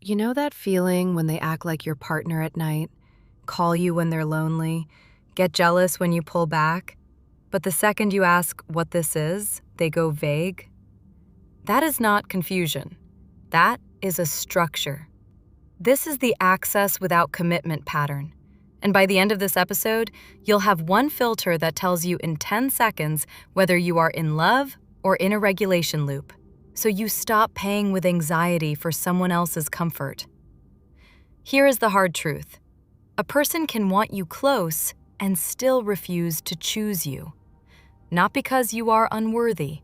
You know that feeling when they act like your partner at night, call you when they're lonely, get jealous when you pull back, but the second you ask what this is, they go vague? That is not confusion. That is a structure. This is the access without commitment pattern. And by the end of this episode, you'll have one filter that tells you in 10 seconds whether you are in love or in a regulation loop. So you stop paying with anxiety for someone else's comfort. Here is the hard truth. A person can want you close and still refuse to choose you. Not because you are unworthy,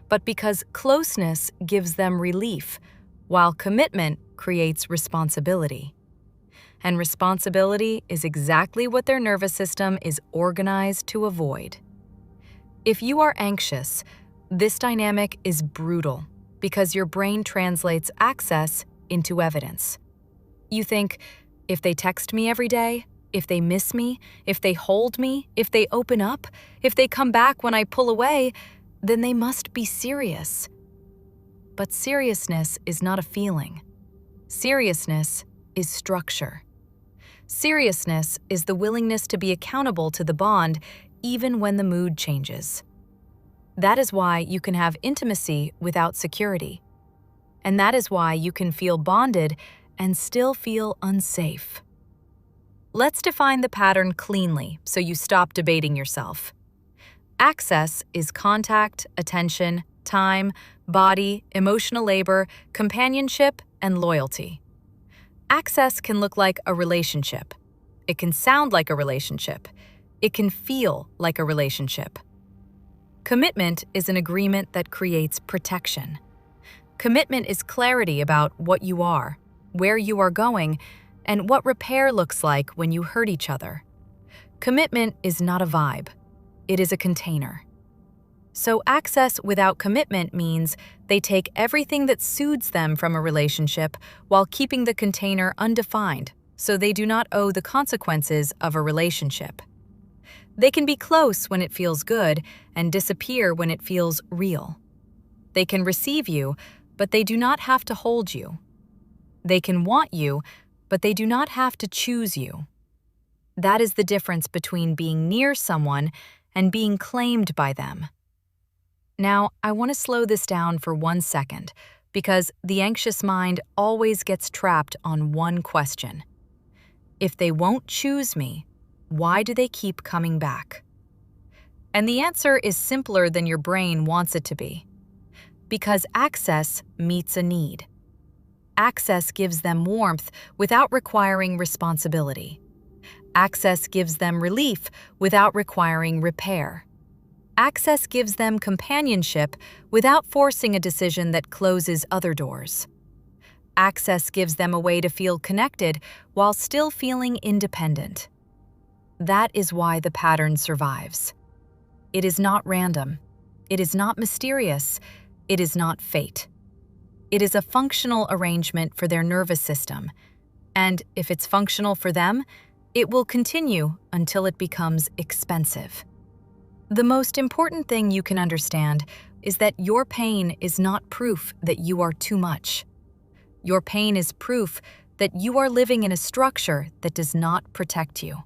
but because closeness gives them relief, while commitment creates responsibility. And responsibility is exactly what their nervous system is organized to avoid. If you are anxious, this dynamic is brutal because your brain translates access into evidence. You think, if they text me every day, if they miss me, if they hold me, if they open up, if they come back when I pull away, then they must be serious. But seriousness is not a feeling. Seriousness is structure. Seriousness is the willingness to be accountable to the bond even when the mood changes. That is why you can have intimacy without security. And that is why you can feel bonded and still feel unsafe. Let's define the pattern cleanly so you stop debating yourself. Access is contact, attention, time, body, emotional labor, companionship, and loyalty. Access can look like a relationship. It can sound like a relationship. It can feel like a relationship. Commitment is an agreement that creates protection. Commitment is clarity about what you are, where you are going, and what repair looks like when you hurt each other. Commitment is not a vibe. It is a container. So access without commitment means they take everything that soothes them from a relationship while keeping the container undefined, so they do not owe the consequences of a relationship. They can be close when it feels good and disappear when it feels real. They can receive you, but they do not have to hold you. They can want you, but they do not have to choose you. That is the difference between being near someone and being claimed by them. Now, I want to slow this down for 1 second because the anxious mind always gets trapped on one question. If they won't choose me, why do they keep coming back? And the answer is simpler than your brain wants it to be. Because access meets a need. Access gives them warmth without requiring responsibility. Access gives them relief without requiring repair. Access gives them companionship without forcing a decision that closes other doors. Access gives them a way to feel connected while still feeling independent. That is why the pattern survives. It is not random. It is not mysterious. It is not fate. It is a functional arrangement for their nervous system. And if it's functional for them, it will continue until it becomes expensive. The most important thing you can understand is that your pain is not proof that you are too much. Your pain is proof that you are living in a structure that does not protect you.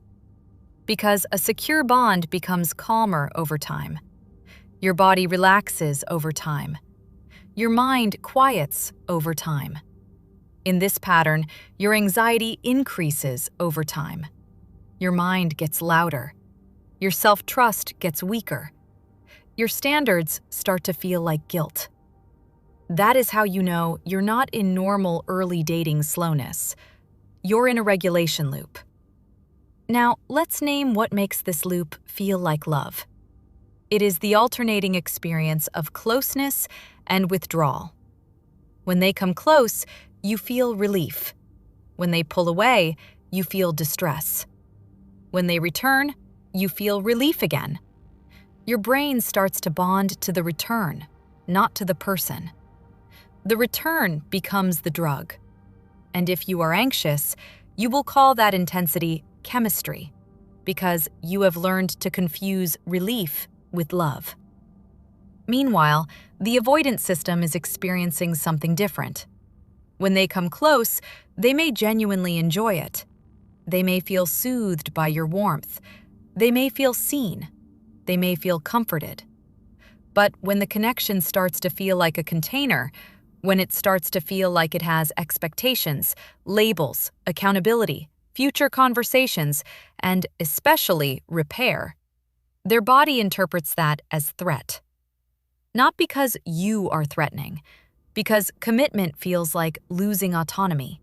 Because a secure bond becomes calmer over time. Your body relaxes over time. Your mind quiets over time. In this pattern, your anxiety increases over time. Your mind gets louder. Your self-trust gets weaker. Your standards start to feel like guilt. That is how you know you're not in normal early dating slowness. You're in a regulation loop. Now, let's name what makes this loop feel like love. It is the alternating experience of closeness and withdrawal. When they come close, you feel relief. When they pull away, you feel distress. When they return, you feel relief again. Your brain starts to bond to the return, not to the person. The return becomes the drug. And if you are anxious, you will call that intensity chemistry, because you have learned to confuse relief with love. Meanwhile, the avoidant system is experiencing something different. When they come close, they may genuinely enjoy it. They may feel soothed by your warmth. They may feel seen. They may feel comforted. But when the connection starts to feel like a container, when it starts to feel like it has expectations, labels, accountability, future conversations, and especially repair, their body interprets that as threat. Not because you are threatening, because commitment feels like losing autonomy.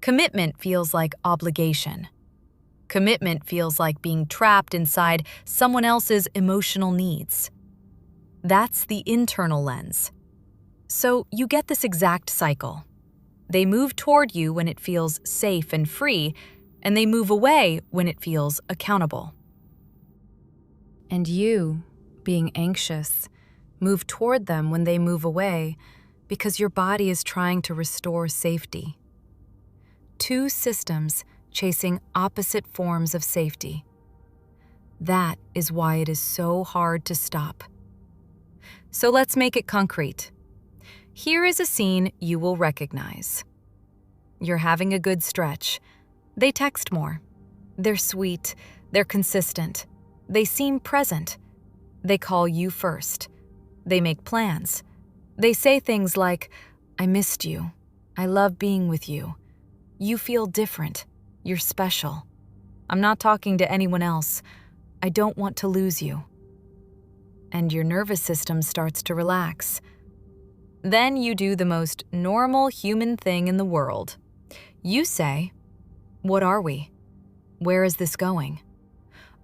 Commitment feels like obligation. Commitment feels like being trapped inside someone else's emotional needs. That's the internal lens. So you get this exact cycle. They move toward you when it feels safe and free, and they move away when it feels accountable. And you, being anxious, move toward them when they move away because your body is trying to restore safety. Two systems chasing opposite forms of safety. That is why it is so hard to stop. So let's make it concrete. Here is a scene you will recognize. You're having a good stretch. They text more. They're sweet. They're consistent. They seem present. They call you first. They make plans. They say things like, "I missed you. I love being with you. You feel different. You're special. I'm not talking to anyone else. I don't want to lose you." And your nervous system starts to relax. Then you do the most normal human thing in the world. You say, "What are we? Where is this going?"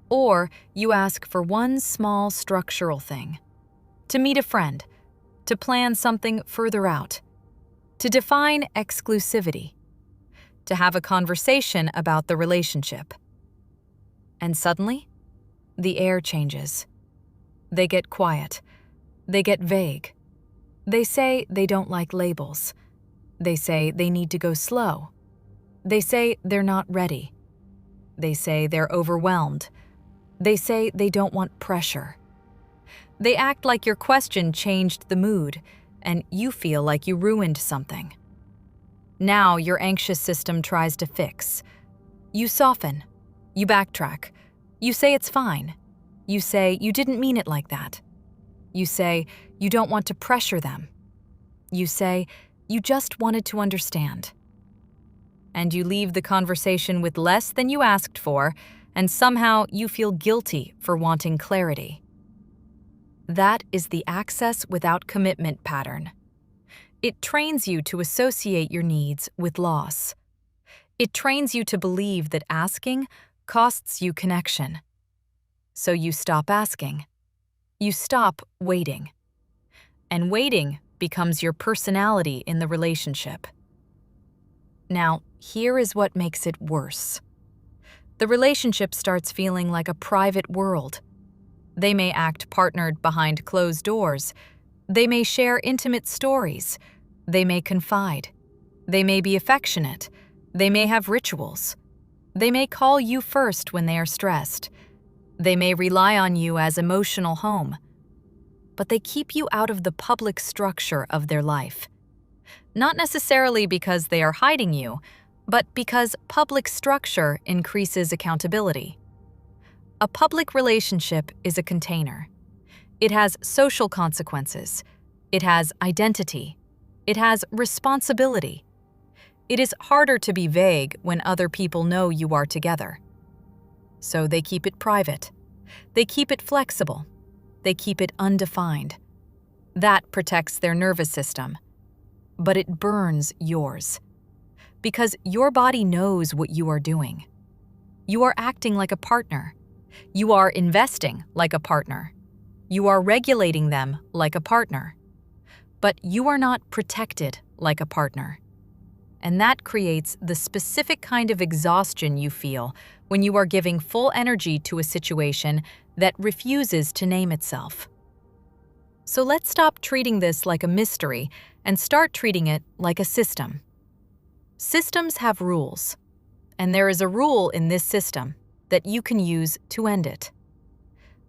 Or you ask for one small structural thing. To meet a friend, to plan something further out, to define exclusivity, to have a conversation about the relationship. And suddenly, the air changes. They get quiet. They get vague. They say they don't like labels. They say they need to go slow. They say they're not ready. They say they're overwhelmed. They say they don't want pressure. They act like your question changed the mood, and you feel like you ruined something. Now your anxious system tries to fix. You soften. You backtrack. You say it's fine. You say you didn't mean it like that. You say you don't want to pressure them. You say you just wanted to understand. And you leave the conversation with less than you asked for, and somehow you feel guilty for wanting clarity. That is the access without commitment pattern. It trains you to associate your needs with loss. It trains you to believe that asking costs you connection. So you stop asking. You stop waiting. And waiting becomes your personality in the relationship. Now, here is what makes it worse. The relationship starts feeling like a private world. They may act partnered behind closed doors. They may share intimate stories. They may confide. They may be affectionate. They may have rituals. They may call you first when they are stressed. They may rely on you as emotional home. But they keep you out of the public structure of their life. Not necessarily because they are hiding you, but because public structure increases accountability. A public relationship is a container. It has social consequences. It has identity. It has responsibility. It is harder to be vague when other people know you are together. So they keep it private. They keep it flexible. They keep it undefined. That protects their nervous system. But it burns yours. Because your body knows what you are doing. You are acting like a partner. You are investing like a partner. You are regulating them like a partner. But you are not protected like a partner. And that creates the specific kind of exhaustion you feel when you are giving full energy to a situation that refuses to name itself. So let's stop treating this like a mystery and start treating it like a system. Systems have rules, and there is a rule in this system that you can use to end it.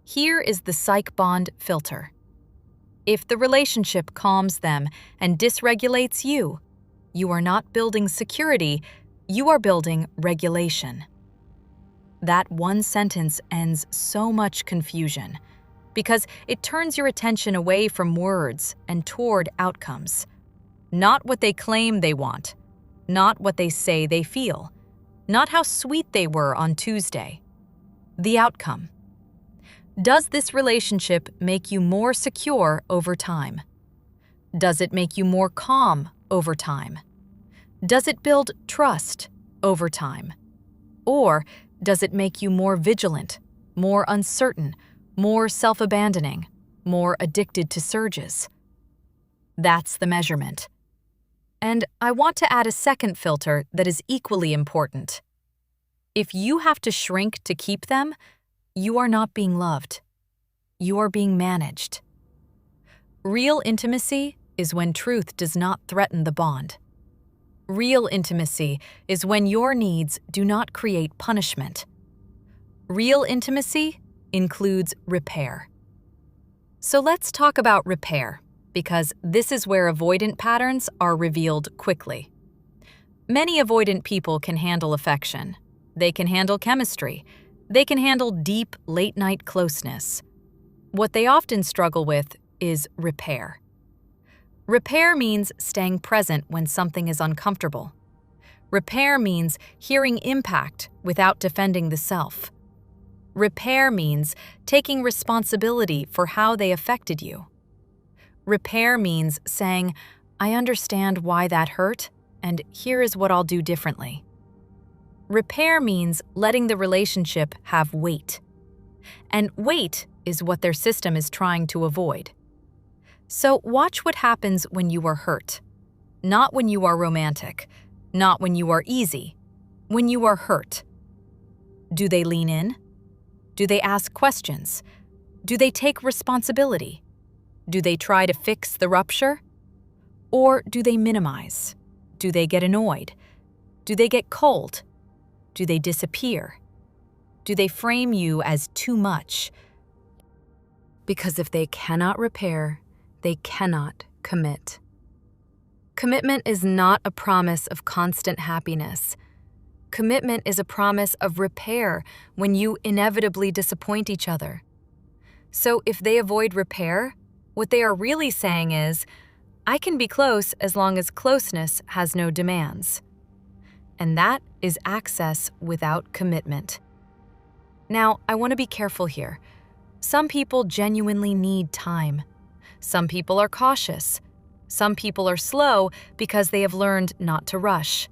Here is the PsychBond filter. If the relationship calms them and dysregulates you, You are not building security, you are building regulation. That one sentence ends so much confusion because it turns your attention away from words and toward outcomes. Not what they claim they want, not what they say they feel, not how sweet they were on Tuesday. The outcome. Does this relationship make you more secure over time? Does it make you more calm over time? Does it build trust over time? Or does it make you more vigilant, more uncertain, more self-abandoning, more addicted to surges? That's the measurement. And I want to add a second filter that is equally important. If you have to shrink to keep them, you are not being loved. You are being managed. Real intimacy is when truth does not threaten the bond. Real intimacy is when your needs do not create punishment. Real intimacy includes repair. So let's talk about repair, because this is where avoidant patterns are revealed quickly. Many avoidant people can handle affection. They can handle chemistry. They can handle deep, late-night closeness. What they often struggle with is repair. Repair means staying present when something is uncomfortable. Repair means hearing impact without defending the self. Repair means taking responsibility for how they affected you. Repair means saying, I understand why that hurt, and here is what I'll do differently. Repair means letting the relationship have weight. And weight is what their system is trying to avoid. So watch what happens when you are hurt. Not when you are romantic, not when you are easy, when you are hurt. Do they lean in? Do they ask questions? Do they take responsibility? Do they try to fix the rupture? Or do they minimize? Do they get annoyed? Do they get cold? Do they disappear? Do they frame you as too much? Because if they cannot repair, they cannot commit. Commitment is not a promise of constant happiness. Commitment is a promise of repair when you inevitably disappoint each other. So if they avoid repair, what they are really saying is, I can be close as long as closeness has no demands. And that is access without commitment. Now, I want to be careful here. Some people genuinely need time. Some people are cautious. Some people are slow because they have learned not to rush.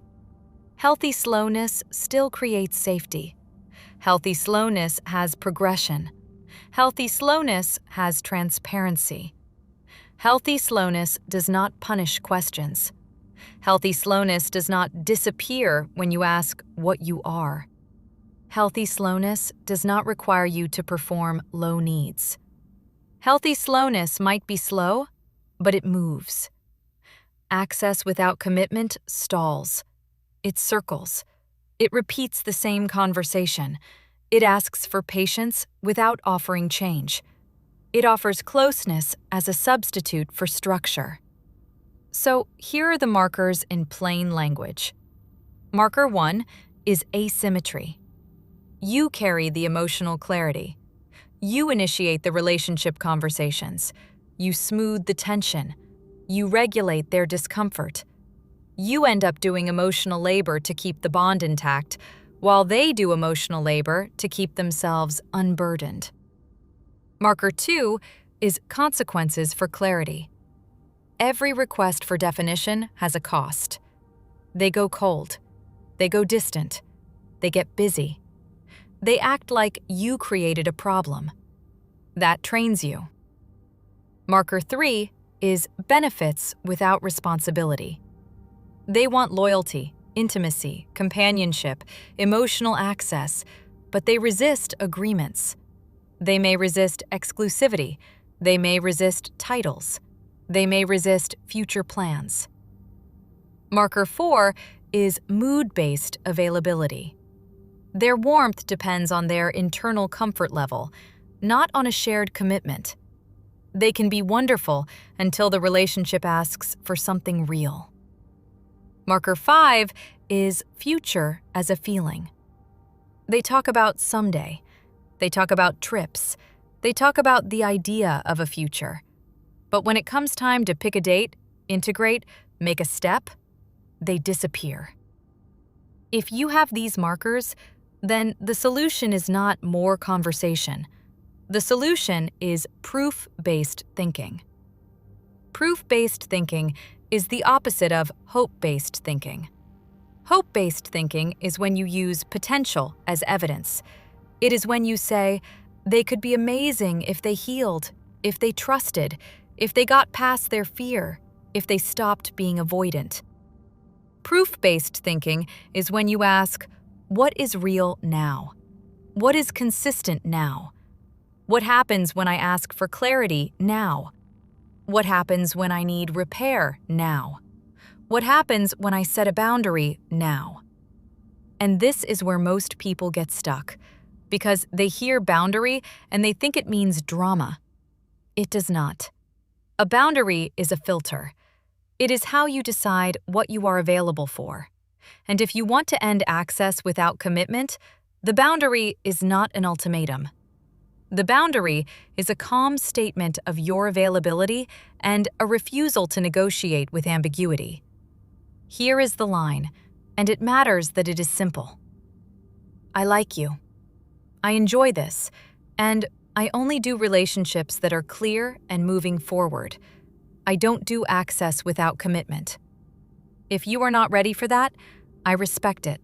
Healthy slowness still creates safety. Healthy slowness has progression. Healthy slowness has transparency. Healthy slowness does not punish questions. Healthy slowness does not disappear when you ask what you are. Healthy slowness does not require you to perform low needs. Healthy slowness might be slow, but it moves. Access without commitment stalls. It circles. It repeats the same conversation. It asks for patience without offering change. It offers closeness as a substitute for structure. So here are the markers in plain language. Marker 1 is asymmetry. You carry the emotional clarity. You initiate the relationship conversations. You smooth the tension. You regulate their discomfort. You end up doing emotional labor to keep the bond intact, while they do emotional labor to keep themselves unburdened. Marker 2 is consequences for clarity. Every request for definition has a cost. They go cold. They go distant. They get busy. They act like you created a problem. That trains you. Marker 3 is benefits without responsibility. They want loyalty, intimacy, companionship, emotional access, but they resist agreements. They may resist exclusivity. They may resist titles. They may resist future plans. Marker 4 is mood-based availability. Their warmth depends on their internal comfort level, not on a shared commitment. They can be wonderful until the relationship asks for something real. Marker 5 is future as a feeling. They talk about someday. They talk about trips. They talk about the idea of a future. But when it comes time to pick a date, integrate, make a step, they disappear. If you have these markers, then the solution is not more conversation. The solution is proof-based thinking. Proof-based thinking is the opposite of hope-based thinking. Hope-based thinking is when you use potential as evidence. It is when you say, they could be amazing if they healed, if they trusted, if they got past their fear, if they stopped being avoidant. Proof-based thinking is when you ask, what is real now? What is consistent now? What happens when I ask for clarity now? What happens when I need repair now? What happens when I set a boundary now? And this is where most people get stuck, because they hear boundary and they think it means drama. It does not. A boundary is a filter. It is how you decide what you are available for. And if you want to end access without commitment, the boundary is not an ultimatum. The boundary is a calm statement of your availability and a refusal to negotiate with ambiguity. Here is the line, and it matters that it is simple. I like you. I enjoy this, and I only do relationships that are clear and moving forward. I don't do access without commitment. If you are not ready for that, I respect it,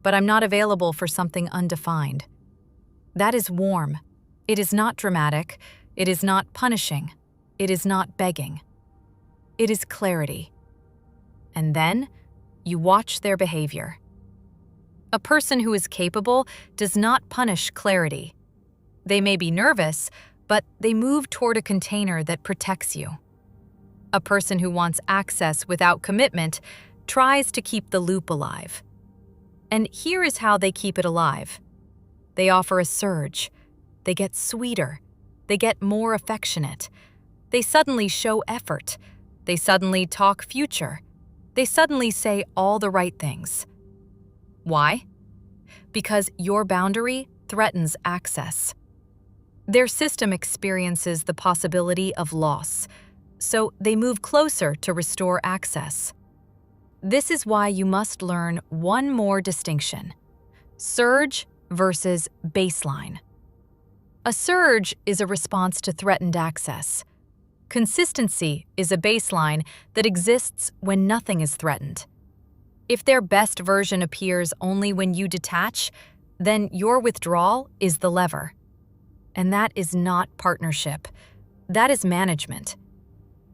but I'm not available for something undefined. That is warm. It is not dramatic. It is not punishing. It is not begging. It is clarity. And then you watch their behavior. A person who is capable does not punish clarity. They may be nervous, but they move toward a container that protects you. A person who wants access without commitment tries to keep the loop alive. And here is how they keep it alive. They offer a surge. They get sweeter. They get more affectionate. They suddenly show effort. They suddenly talk future. They suddenly say all the right things. Why? Because your boundary threatens access. Their system experiences the possibility of loss, so they move closer to restore access. This is why you must learn one more distinction: surge versus baseline. A surge is a response to threatened access. Consistency is a baseline that exists when nothing is threatened. If their best version appears only when you detach, then your withdrawal is the lever. And that is not partnership. That is management.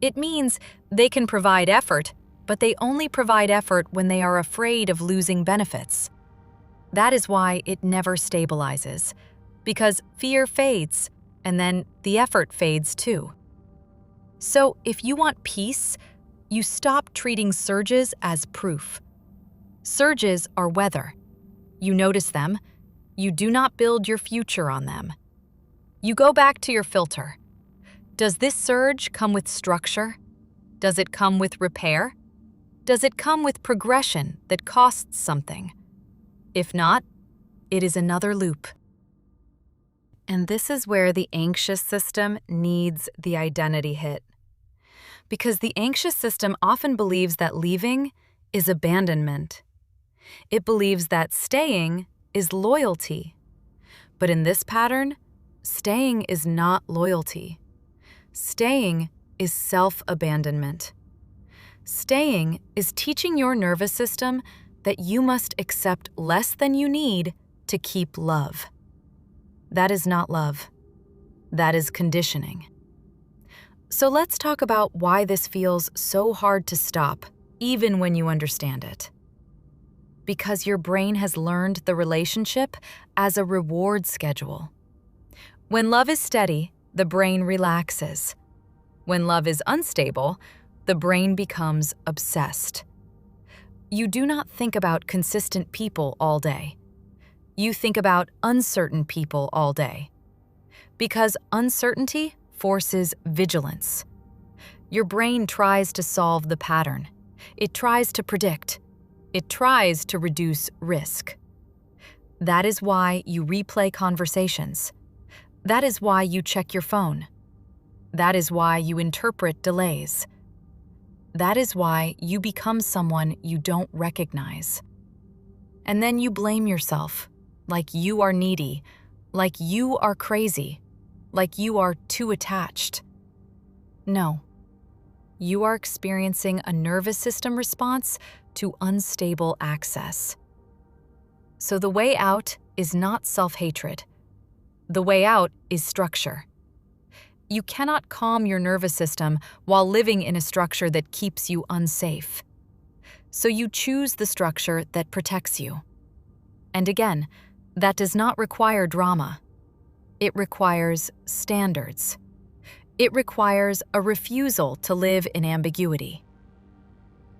It means they can provide effort, but they only provide effort when they are afraid of losing benefits. That is why it never stabilizes, because fear fades, and then the effort fades too. So if you want peace, you stop treating surges as proof. Surges are weather. You notice them. You do not build your future on them. You go back to your filter. Does this surge come with structure? Does it come with repair? Does it come with progression that costs something? If not, it is another loop. And this is where the anxious system needs the identity hit. Because the anxious system often believes that leaving is abandonment. It believes that staying is loyalty. But in this pattern, staying is not loyalty. Staying is self-abandonment. Staying is teaching your nervous system that you must accept less than you need to keep love. That is not love. That is conditioning. So let's talk about why this feels so hard to stop, even when you understand it. Because your brain has learned the relationship as a reward schedule. When love is steady, the brain relaxes. When love is unstable, the brain becomes obsessed. You do not think about consistent people all day. You think about uncertain people all day. Because uncertainty forces vigilance. Your brain tries to solve the pattern. It tries to predict. It tries to reduce risk. That is why you replay conversations. That is why you check your phone. That is why you interpret delays. That is why you become someone you don't recognize. And then you blame yourself, like you are needy, like you are crazy, like you are too attached. No. You are experiencing a nervous system response to unstable access. So the way out is not self-hatred. The way out is structure. You cannot calm your nervous system while living in a structure that keeps you unsafe. So you choose the structure that protects you. And again, that does not require drama. It requires standards. It requires a refusal to live in ambiguity.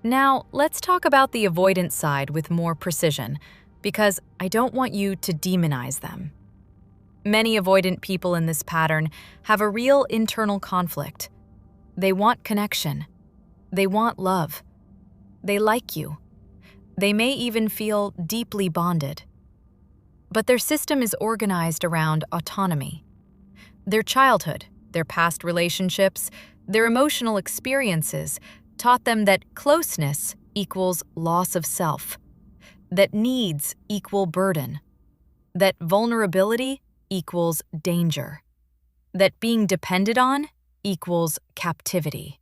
Now, let's talk about the avoidant side with more precision, because I don't want you to demonize them. Many avoidant people in this pattern have a real internal conflict. They want connection. They want love. They like you. They may even feel deeply bonded. But their system is organized around autonomy. Their childhood, their past relationships, their emotional experiences taught them that closeness equals loss of self, that needs equal burden, that vulnerability equals danger, that being depended on equals captivity.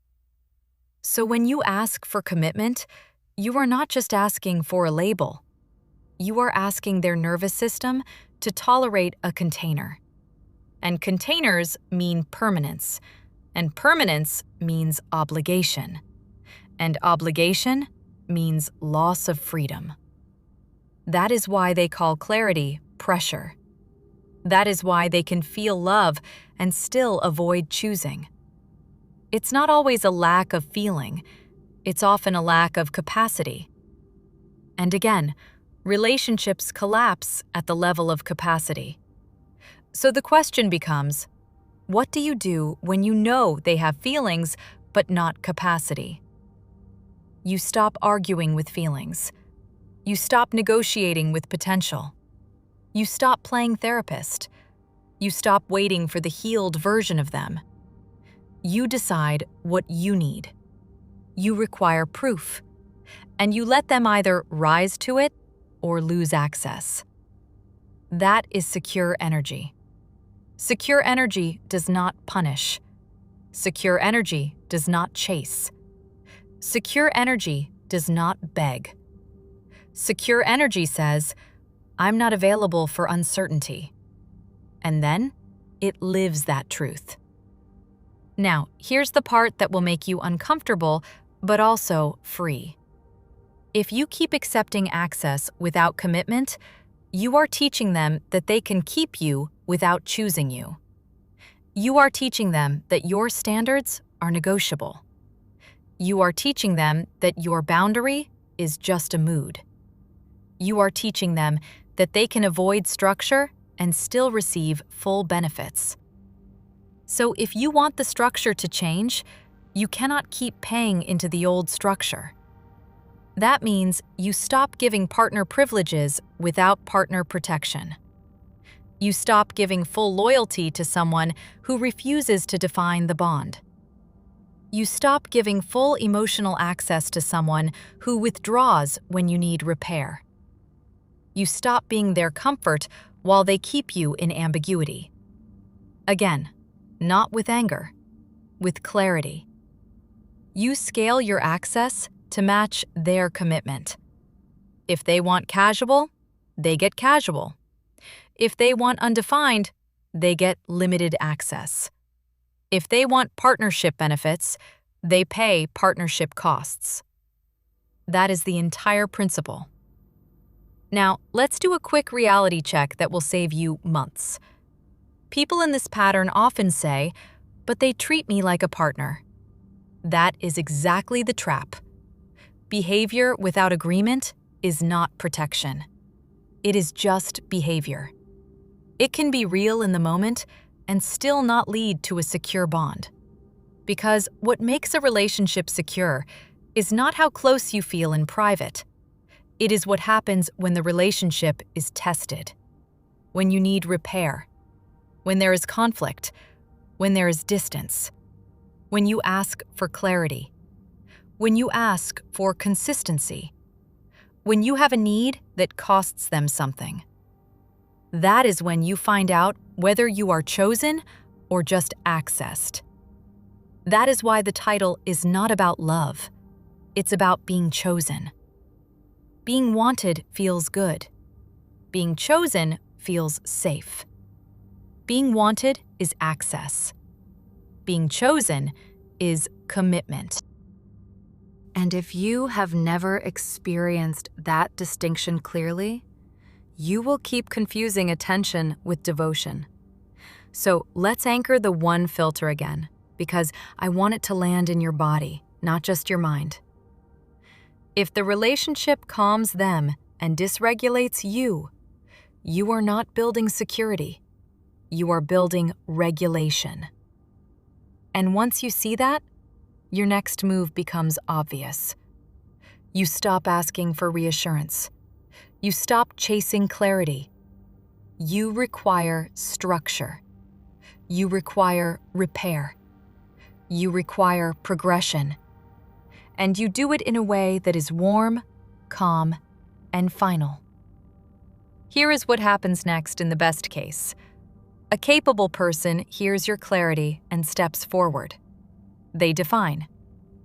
So when you ask for commitment, you are not just asking for a label. You are asking their nervous system to tolerate a container. And containers mean permanence, and permanence means obligation, and obligation means loss of freedom. That is why they call clarity pressure. That is why they can feel love and still avoid choosing. It's not always a lack of feeling, it's often a lack of capacity. And again, relationships collapse at the level of capacity. So the question becomes, what do you do when you know they have feelings but not capacity? You stop arguing with feelings. You stop negotiating with potential. You stop playing therapist. You stop waiting for the healed version of them. You decide what you need. You require proof. And you let them either rise to it or lose access. That is secure energy. Secure energy does not punish. Secure energy does not chase. Secure energy does not beg. Secure energy says, I'm not available for uncertainty. And then it lives that truth. Now, here's the part that will make you uncomfortable, but also free. If you keep accepting access without commitment, you are teaching them that they can keep you without choosing you. You are teaching them that your standards are negotiable. You are teaching them that your boundary is just a mood. You are teaching them that they can avoid structure and still receive full benefits. So if you want the structure to change, you cannot keep paying into the old structure. That means you stop giving partner privileges without partner protection. You stop giving full loyalty to someone who refuses to define the bond. You stop giving full emotional access to someone who withdraws when you need repair. You stop being their comfort while they keep you in ambiguity. Again, not with anger, with clarity. You scale your access to match their commitment. If they want casual, they get casual. If they want undefined, they get limited access. If they want partnership benefits, they pay partnership costs. That is the entire principle. Now, let's do a quick reality check that will save you months. People in this pattern often say, but they treat me like a partner. That is exactly the trap. Behavior without agreement is not protection. It is just behavior. It can be real in the moment and still not lead to a secure bond. Because what makes a relationship secure is not how close you feel in private. It is what happens when the relationship is tested, when you need repair, when there is conflict, when there is distance, when you ask for clarity, when you ask for consistency, when you have a need that costs them something. That is when you find out whether you are chosen or just accessed. That is why the title is not about love. It's about being chosen. Being wanted feels good. Being chosen feels safe. Being wanted is access. Being chosen is commitment. And if you have never experienced that distinction clearly, you will keep confusing attention with devotion. So let's anchor the one filter again, because I want it to land in your body, not just your mind. If the relationship calms them and dysregulates you, you are not building security. You are building regulation. And once you see that, your next move becomes obvious. You stop asking for reassurance. You stop chasing clarity. You require structure. You require repair. You require progression. And you do it in a way that is warm, calm, and final. Here is what happens next in the best case. A capable person hears your clarity and steps forward. They define.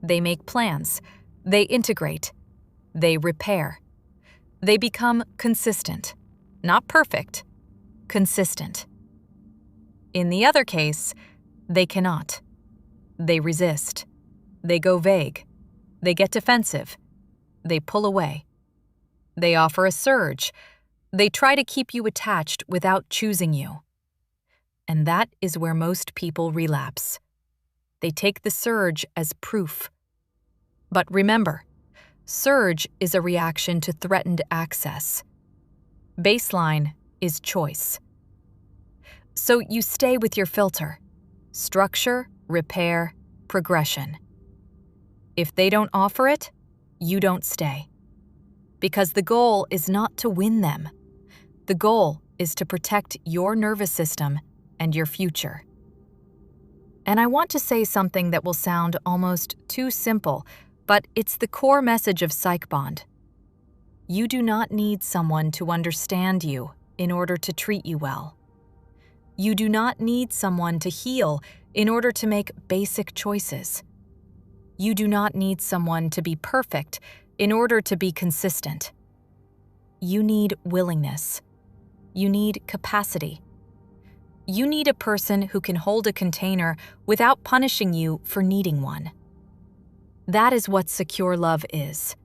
They make plans. They integrate. They repair. They become consistent. Not perfect. Consistent. In the other case, they cannot. They resist. They go vague. They get defensive. They pull away. They offer a surge. They try to keep you attached without choosing you. And that is where most people relapse. They take the surge as proof. But remember, surge is a reaction to threatened access. Baseline is choice. So you stay with your filter: structure, repair, progression. If they don't offer it, you don't stay. Because the goal is not to win them. The goal is to protect your nervous system and your future. And I want to say something that will sound almost too simple, but it's the core message of PsychBond. You do not need someone to understand you in order to treat you well. You do not need someone to heal in order to make basic choices. You do not need someone to be perfect in order to be consistent. You need willingness. You need capacity. You need a person who can hold a container without punishing you for needing one. That is what secure love is.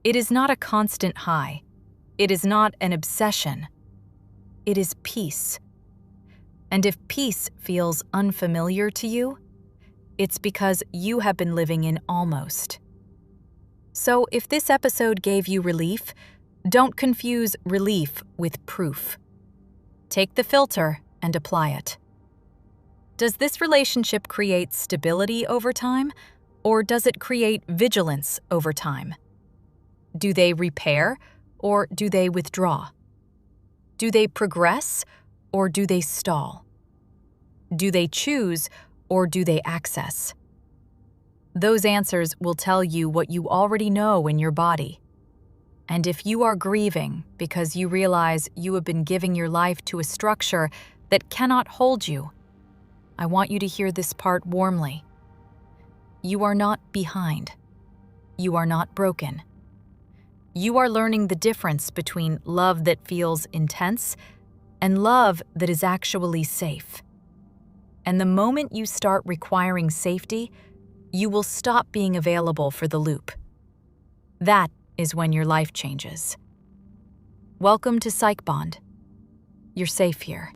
It is not a constant high. It is not an obsession. It is peace. And if peace feels unfamiliar to you, it's because you have been living in almost. So if this episode gave you relief, don't confuse relief with proof. Take the filter and apply it. Does this relationship create stability over time, or does it create vigilance over time? Do they repair, or do they withdraw? Do they progress, or do they stall? Do they choose, or do they access? Those answers will tell you what you already know in your body. And if you are grieving because you realize you have been giving your life to a structure that cannot hold you, I want you to hear this part warmly. You are not behind. You are not broken. You are learning the difference between love that feels intense and love that is actually safe. And the moment you start requiring safety, you will stop being available for the loop. That is when your life changes. Welcome to PsychBond. You're safe here.